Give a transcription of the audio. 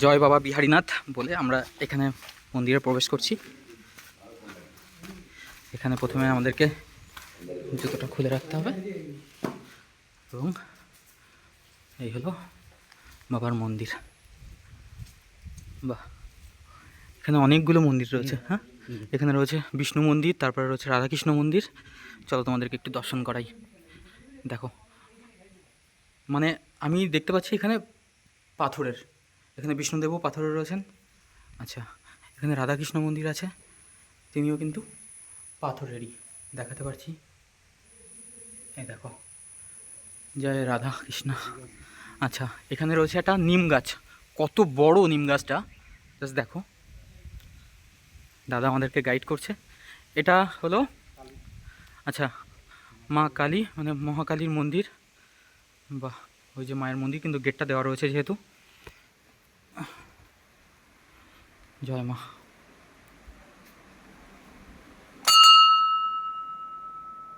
জয় বাবা বিহারীনাথ বলে আমরা এখানে মন্দিরে প্রবেশ করছি। এখানে প্রথমে আমাদেরকে জুতোটা খুলে রাখতে হবে এবং এই হলো বাবার মন্দির। বাহ, এখানে অনেকগুলো মন্দির রয়েছে। হ্যাঁ, এখানে রয়েছে বিষ্ণু মন্দির, তারপরে রয়েছে রাধাকৃষ্ণ মন্দির। চলো তোমাদেরকে একটু দর্শন করাই। দেখো, মানে আমি দেখতে পাচ্ছি এখানে পাথরের, এখানে বিষ্ণুদেবও পাথরের রয়েছেন। আচ্ছা, এখানে রাধাকৃষ্ণ মন্দির আছে, তিনিও কিন্তু পাথরেরই দেখাতে পারছি। এই দেখো, জয় রাধা কৃষ্ণ। আচ্ছা, এখানে রয়েছে একটা নিম গাছ, কত বড় নিম গাছটা, জাস্ট দেখো। দাদা আমাদেরকে গাইড করছে। এটা হলো, আচ্ছা, মা কালী মানে মহাকালীর মন্দির। বাহ, ওই যে মায়ের মন্দির, কিন্তু গেটটা দেওয়া রয়েছে যেহেতু। জয় মা।